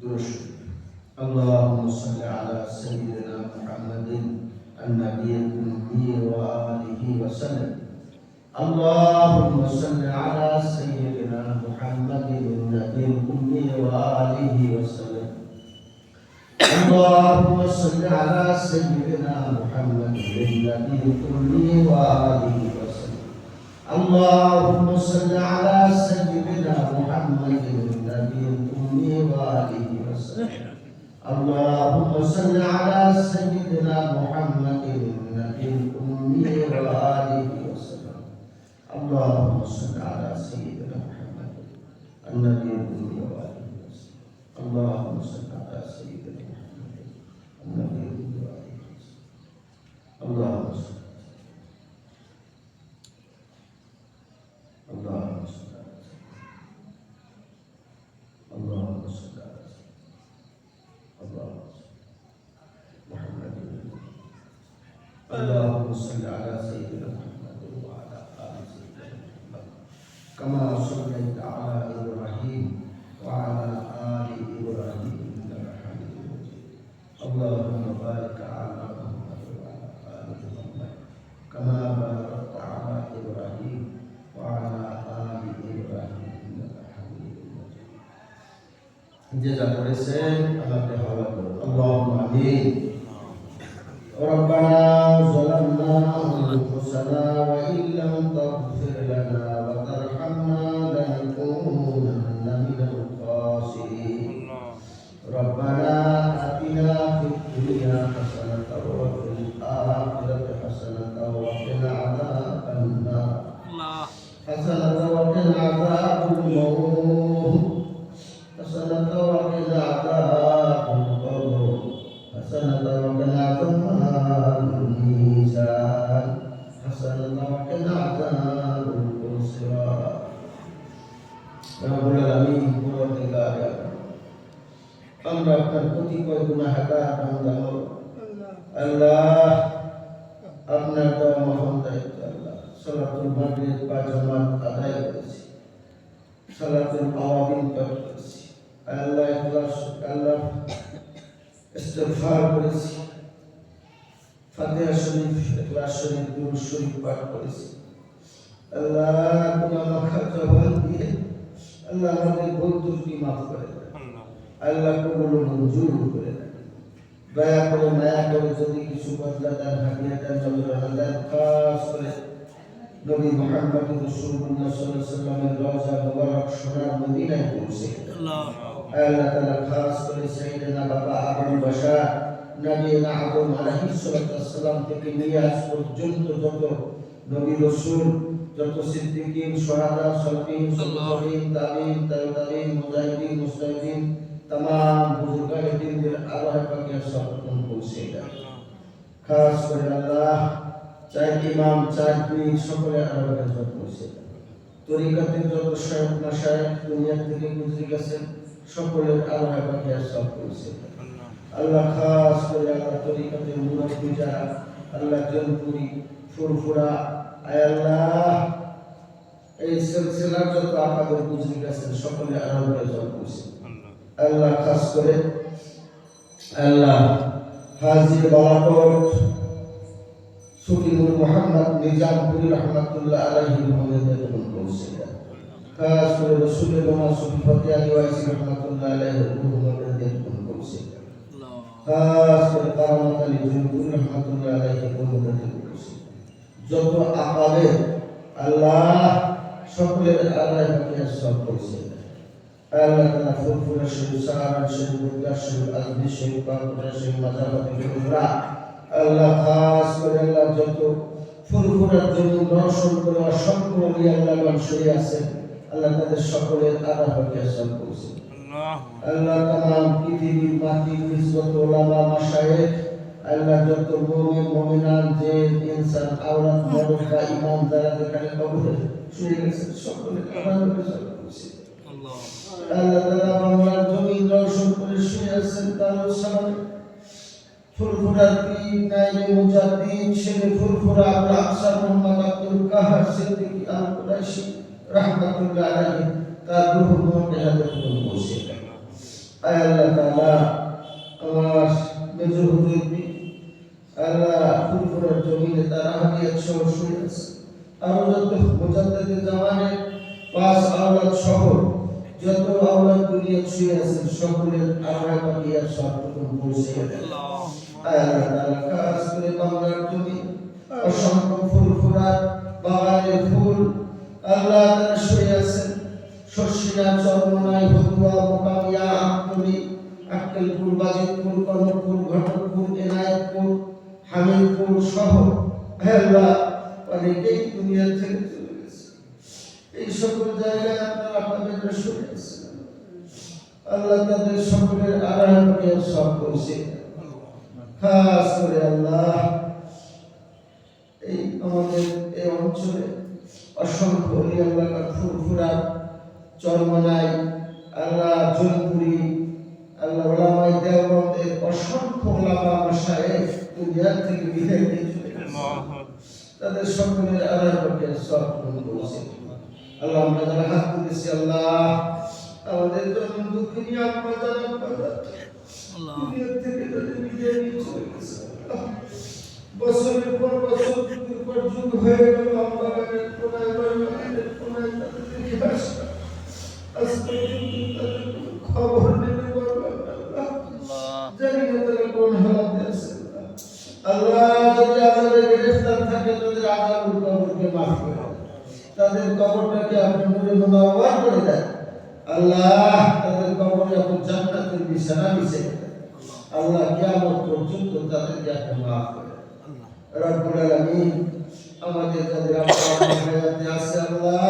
اللهم صل على سيدنا محمد النبي الأمي وآله وسلم. اللهم صل على سيدنا محمد النبي الأمي وآله وسلم. اللهم صل على سيدنا محمد النبي الأمي وآله وسلم. اللهم صل على سيدنا محمد النبي الأمي وآله وسلم. اللهم صل على سيدنا محمد النبي الأمي وآله وسلم. اللهم صل على سيدنا محمد النبي الأمي وآله وسلم. اللهم صل على سيدنا محمد النبي الأمي وآله وسلم. اللهم صل. اللهم صل على سيدنا. اللهم صل على سيدنا. اللهم صل محمد. اللهم صل على سيدنا محمد وعلى آل سيدنا محمد كما صليت على إبراهيم وعلى آل إبراهيم إنك حميد مجيد. اللهم بارك على محمد وعلى آل محمد كما باركت على إبراهيم وعلى آل إبراهيم إنك حميد مجيد. جزاك الله خير. اللهم آمين. ربنا ظلمنا أنفسنا وإن لم تغفر لنا وترحمنا لنكونن من الخاسرين. ربنا آتنا في الدنيا حسنة وفي الآخرة حسنة وقنا عذاب النار. حسنة وقنا عذاب الموت. حسنة وقنا عذاب القبر. حسنة وقنا عذاب الميزان. حسنة وقنا عذاب الصراط. রব্বুল আলামিন পরওয়ারদিগার, আমরা আপনার কতিপয় গুনাহগার বান্দা আল্লাহ, আপনার দেওয়া মহান দায়িত্ব আল্লাহ, সালাতুল মাগরিব বা জামাত আদায় করেছি, সালাতুল আওয়াবিন করেছি আল্লাহ, ইখলাস আল্লাহ ইস্তিগফার করেছি, ফাতিহা শরীফ, ইখলাস শরীফ, দুরূদ শরীফ পাঠ করেছি আল্লাহ। গুনাহ মাফ জবান দিয়ে আল্লাহ আমাদের ভুল ত্রুটি মাফ করে দেন আল্লাহ, কবুল মঞ্জুর করে দেন। দয়া করে মায়া করে যদি কিছু বদলা দেন, হাদিয়া দেন, নজরানা দেন। খাস করে নবী মুহাম্মদ রাসূলুল্লাহ সাল্লাল্লাহু আলাইহি ওয়াসাল্লামের রওজা মুবারক সোনার মদিনায় পৌঁছে আল্লাহ তাআলা খাস করে সাইয়েদনা বাবা আবুল বাশার নবীনা আদম আলাইহিস সালাম থেকে নিয়ে আজ পর্যন্ত যত নবী রাসূল, যত সিদ্দিকিন, শুহাদা, সালিহিন, সালিহিন, তাবিঈন, তাবিঈন, মুজাহিদিন, মুস্তাহিদিন, तमाम बुजुर्गान दिनদের আল্লাহ পাকের সর্বপ্রথম পৌঁছে দেন। খাস করে আল্লাহ চার ইমাম, চার পীর সকলে আল্লাহর কাছে পৌঁছে দেন। তরিকাতের যত শায়খ মাশায়েখ দুনিয়া থেকে গুজরে গেছেন সকলের আল্লাহ পাকের সব পৌঁছে দেন আল্লাহ। খাস করে আল্লাহ তরিকাতের মুরব্বি যারা আল্লাহ জনপুরি, ফুরফুরা, আয় আল্লাহ এই সিলসিলার যত আকাদের গুজরে গেছেন সকলে আল্লাহর কাছে পৌঁছে আল্লাহ। খাস করে আল্লাহ হাজী বালাকোট সুফিউর মুহাম্মদ নিজামপুরি রহমাতুল্লাহ আলাইহি মুহাম্মদের পৌঁছে দেন। খাস করে রাসূলুল্লাহ সুফি ফতে আলী ওয়াইসি রহমাতুল্লাহ আলাইহি মুহাম্মদের পৌঁছে দেন। খাস করে কারামত আলী জুনপুরি রহমাতুল্লাহ আলাইহি মুহাম্মদের পৌঁছে দেন। যত আকাবে আল্লাহ সকলের আল্লাহ পাকের সব পৌঁছে দেন আল্লাহ তাআলা। ফুরফুরা শরীফ, সাহারা শরীফ, বুরদা শরীফ, আজমি শরীফ, পাকুড়া শরীফ, মাজাবাতি কুবরা আল্লাহ। খাস করে আল্লাহ যত ফুরফুরার জন্য দর্শন করে অসংখ্য ওলি আল্লাহগণ শুয়ে আছেন আল্লাহ, তাদের সকলের আল্লাহ পাকের সব পৌঁছে আল্লাহ। তামাম পৃথিবীর মাটির নিসবত ওলামা মাশায়েখ আল্লাহ, যত মুমিন মুমিনাত, যে ইনসান, আওলাদ, মরদ বা ইমাম যারা যেখানে কবরে শুয়ে গেছেন সকলের আল্লাহ পাকের সব পৌঁছে আল্লাহ। তাআলা বাংলার জমিন দর্শন করে শুয়ে আছেন তার সামনে ফুরফুরা পীর নাইবে মুজাদ্দিদ শেরে ফুরফুরা আবুল আহসান মুহাম্মদ আব্দুল কাহার সিদ্দিকী আল কুরাইশি রাহমাতুল্লাহ আলাইহি, তার রূহ মুআদ্দালাতুল পৌঁছে আয় আল্লাহ তাআলা আমার মেজো হুজুরকে আল্লাহ ফুরফুরার জমিনে তারা হাদিয়াত সহ শুয়ে আছে আরো যত মুজাদ্দিদ জামানের 5 আওলাদ সহ যত আওলাদ দুনিয়া শুয়ে আছে সকলের আরওয়াহ পাকিয়ার সবটুকু পৌঁছে দেন আয় আল্লাহ তাআলা খাস করে বাংলার জমি অসংখ্য ফুরফুরার বাগানের ফুল আল্লাহ তাআলা শুয়ে আছেন শস্যিনা চরমনাই হতুয়া মোকামিয়া আমতলি আক্কেলপুর বাজিতপুর কনকপুর ঘটকপুর এনায়েতপুর হামিদপুর সহ আল্লাহ অনেকেই দুনিয়া থেকে চলে গেছে এই সকল জায়গায় আপনারা আপনাদের শুনে আছেন আল্লাহ তাদের সকলের আরামকে সব পৌঁছে খাস করে আল্লাহ এই আমাদের এই অঞ্চলে অসংখ্য অলি আল্লাহ ফুরফুরা চরমনাই আল্লাহ জনপুরি আল্লাহ ওলামাই দেওবন্দের অসংখ্য ওলামা মাশায়েখ দুনিয়া থেকে বিদায় নিয়ে চলে গেছে তাদের সকলের আরামকে সব পৌঁছে আল্লাহ আমরা যারা হাত তুলেছি আল্লাহ আমাদের জন্য দুঃখিনী আম্মা জানাম দুনিয়া থেকে তাদের বিদায় নিয়ে চলে গেছে বছরের পর বছর যুগের পর যুগ হয়ে গেল আমরা কোনায় বাড়ির কোনায় তাদের দেখে আসলাম আজকে তাদের খবর নিতে পারলাম জানি না তারা কোন হালাতে আছে আল্লাহ যদি আমাদের গ্রেফতার থাকে তাদের আযাবুল কবরকে মাফ করে তাদের কবরটাকে আপনি নূরে মুনাওয়ার করে দেন আল্লাহ তাদের কবরে আপনি জান্নাতের বিছানা বিছিয়ে দেন আল্লাহ কিয়ামত পর্যন্ত তাদেরকে আপনি মাফ করে রব্বুল আলামিন আমাদের যাদের হায়াতে আছে আল্লাহ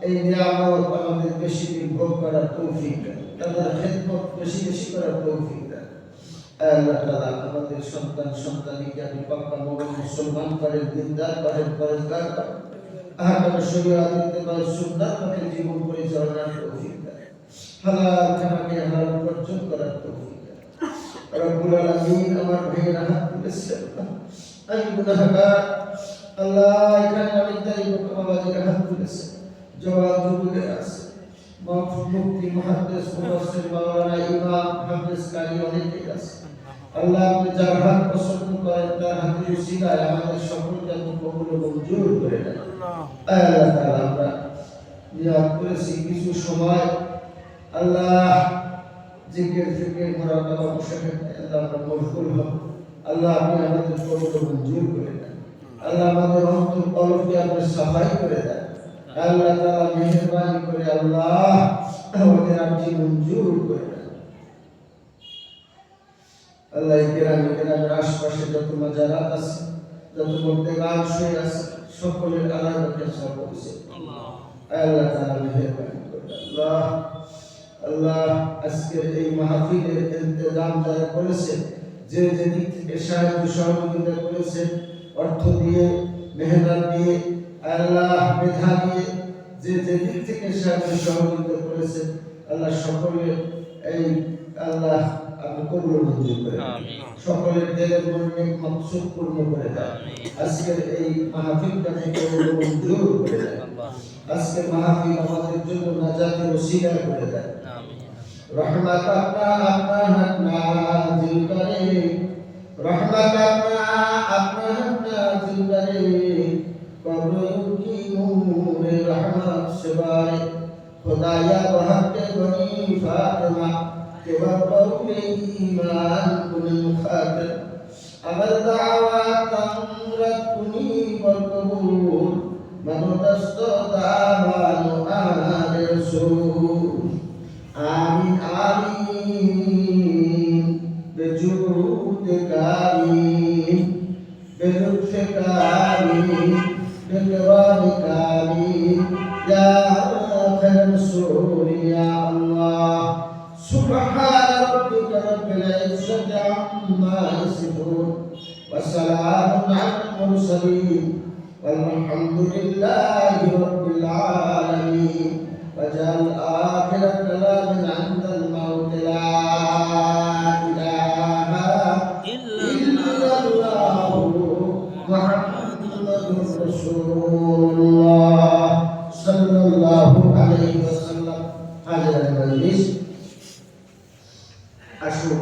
এই নিয়ামত আমাদের বেশি দিন ভোগ করার তৌফিক দেন তাদের খিদমত বেশি বেশি করার তৌফিক দেন আল্লাহ তাআলা আমাদের সন্তানকে আপনি পাক্কা মুমিন মুসলমান করেন দিনদার করেন পরহেজগার করেন আহকাম শরীয়ত ইত্তেবা সুন্নাত মতে জীবন পরিচালনার তৌফিক দেন হালাল খানাকে হালাল বর্জন করার তৌফিক দেন রব্বুল আলামিন আমার ভাইয়েরা হাত তুলেছে আমি গুনাহগার আল্লাহ এখানে অনেক তারিখ বাবাজিরা হাত তুলেছে জওয়ান যুবকের আছে মুফতি মুহাদ্দিস মুফাসসির মাওলানা ইমাম হাফেজ কারি অনেকেই আছে আল্লাহ আপনি যার হাত পছন্দ করেন তার হাতের উসিলায় আমাদের সকলকে আপনি কবুল ও মঞ্জুর করে দেন আল্লাহ তাআলা আমরা নিয়ত করেছি কিছু সময় আল্লাহ জিকির ফিকির মুরাকাবা মুশাহিদ আল্লাহ আমরা মশগুল হব আল্লাহ আপনি আমাদের কবুল ও মঞ্জুর করে দেন আল্লাহ আমাদের অন্তর কলবকে আপনি সাফাই করে দেন আল্লাহ তাআলা মেহেরবানি করে আল্লাহ আমাদের আপনি মঞ্জুর করে দেন আল্লাহ কেরামের আশপাশে যত মাজারাত আছে যত মুর্তেগান শুয়ে আছে সকলের আলাদাকে সব করেছে আল্লাহ তাআলা মেহেরবানি করে আল্লাহ আল্লাহ আজকের এই মাহফিলের ইন্তজাম যারা করেছে যে যে দিক থেকে সাহায্য সহযোগিতা করেছে অর্থ দিয়ে মেহনত দিয়ে আল্লাহ মেধা দিয়ে যে যে দিক থেকে সাহায্য সহযোগিতা করেছে আল্লাহ সকলের এই আল্লাহ আপনি কবুল মঞ্জুর করে সকলের দিলের মনে মাকসুদ পূর্ণ করে দেন আজকের এই মাহফিলটাকে কবুল মঞ্জুর করে দেন আজকের মাহফিল আমাদের জন্য নাজাতের ওসিলা করে দেন রহমত আপনা নাজিল করে রহমত আপনা নাজিল করে কবর কি নূরে রহমত से बारे खुदाया बहक के बनी फातिमा के बरकत ईमान कुल खातिर अमर दावत अमरत कुनी बरकबूल मनो दस्तो दामानो आने रसूल आमीन आमीन बेजूद कारीम बेलुत्फ कारीम बेकराम कारीम या खैर रसूल या अल्लाह सुब्हान रब्बिका रब्बिल इज्जति अम्मा यसिफून व सलामुन अलल मुरसलीन वल्हम्दुलिल्लाहि रब्बिल आलामीन वजअल आखिर कलामिना इंदल मौत ला इलाहा इल्लल्लाह मुहम्मदुर रसूलुल्लाह सल्लल्लाहु अलैहि वसल्लम हाजिर मजलिस